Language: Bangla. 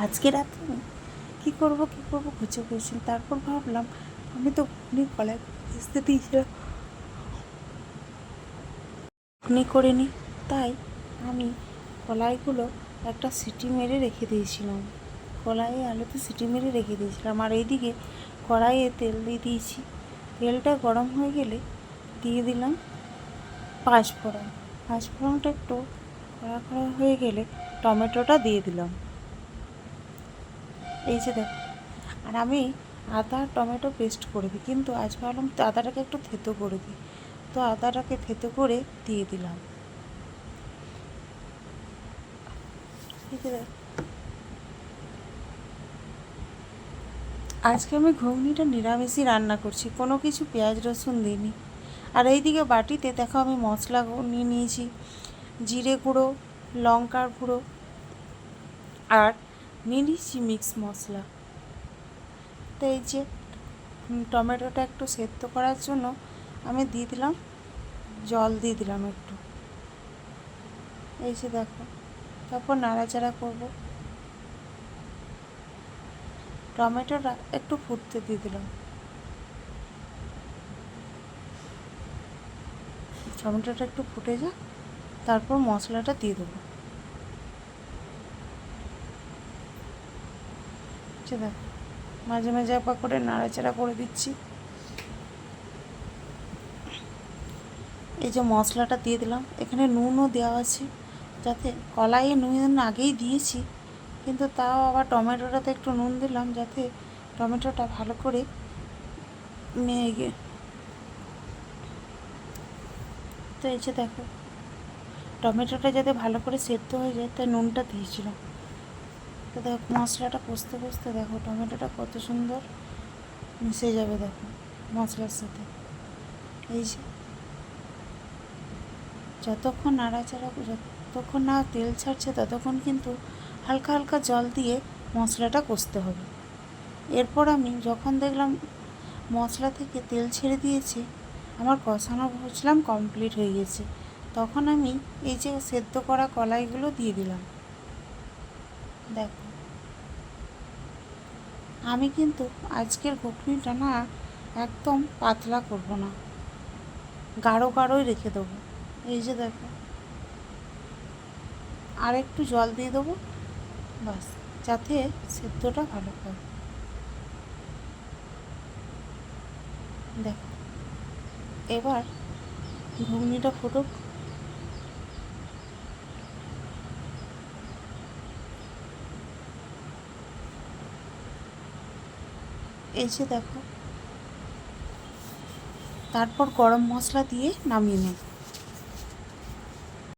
আজকে রাতে আমি কী করবো খুঁজে পেয়েছি। তারপর ভাবলাম আমি তো ঘুগনি কলাই ভেজতে দিয়েছিলাম, ঘুগনি করে নিই। তাই আমি কলাইগুলো একটা সিটি মেরে রেখে দিয়েছিলাম, কলাইয়ে আলুতে সিটি মেরে রেখে দিয়েছিলাম। আর এইদিকে কড়াইয়ে তেল দিয়ে দিয়েছি। তেলটা গরম হয়ে গেলে দিয়ে দিলাম পাঁচফোড়ন। পাঁচফোড়নটা একটু কড়া কড়া হয়ে গেলে টমেটোটা দিয়ে দিলাম। এই যে দেখো, আর আমি আদা টমেটো পেস্ট করে দিই, কিন্তু আজ ভাবলাম আদাটাকে একটু থেতো করে দিই, তো আদাটাকে থেতো করে দিয়ে দিলাম। আজকে আমি ঘুগনিটা নিরামিষই রান্না করছি, কোনো কিছু পেঁয়াজ রসুন দিইনি। আর এইদিকে বাটিতে দেখো আমি মশলা নিয়ে নিয়েছি, জিরে গুঁড়ো, লঙ্কার গুঁড়ো, আর নিয়ে নিয়েছি মিক্স মশলা। তো এই যে টমেটোটা একটু সেদ্ধ করার জন্য আমি দিয়ে দিলাম জল, দিয়ে দিলাম একটু। এই যে দেখো, তারপর নাড়াচাড়া করব। টমেটোটা একটু ফুটতে দিয়ে দিলাম। টমেটোটা একটু ফুটে যাক, তারপর মশলাটা দিয়ে দেবো। দেখো, মাঝে মাঝে একবার করে নাড়াচাড়া করে দিচ্ছি। এই যে মশলাটা দিয়ে দিলাম, এখানে নুনও দেওয়া আছে, যাতে কলাইয়ে নুন আগেই দিয়েছি, কিন্তু তাও আবার টমেটোটাতে একটু নুন দিলাম যাতে টমেটোটা ভালো করে তো এই যে দেখো, টমেটোটা যাতে ভালো করে সেদ্ধ হয়ে যায় তাই নুনটা দিয়েছিলাম। তো দেখো মশলাটা কষতে কষতে দেখো টমেটোটা কত সুন্দর মিশে যাবে, দেখো মশলার সাথে। এই যে যতক্ষণ নাড়াচাড়া, যতক্ষণ না তেল ছাড়ছে ততক্ষণ কিন্তু হালকা হালকা জল দিয়ে মশলাটা কষতে হবে। এরপর আমি যখন দেখলাম মশলা থেকে তেল ছেড়ে দিয়েছে, আমার কষানো বুঝলাম কমপ্লিট হয়ে গেছে, তখন আমি এই যে সেদ্ধ করা কলাইগুলো দিয়ে দিলাম। দেখো, আমি কিন্তু আজকের ঘুগনিটা না একদম পাতলা করব না, গাঢ় গাঢ়ই রেখে দেবো। এই যে দেখো, আর একটু জল দিয়ে দেবো, বাস, যাতে সেদ্ধটা ভালো হয়। দেখো, এবার ঘুগনিটা ফুটুক। এই যে দেখো, তারপর গরম মশলা দিয়ে নামিয়ে নেব।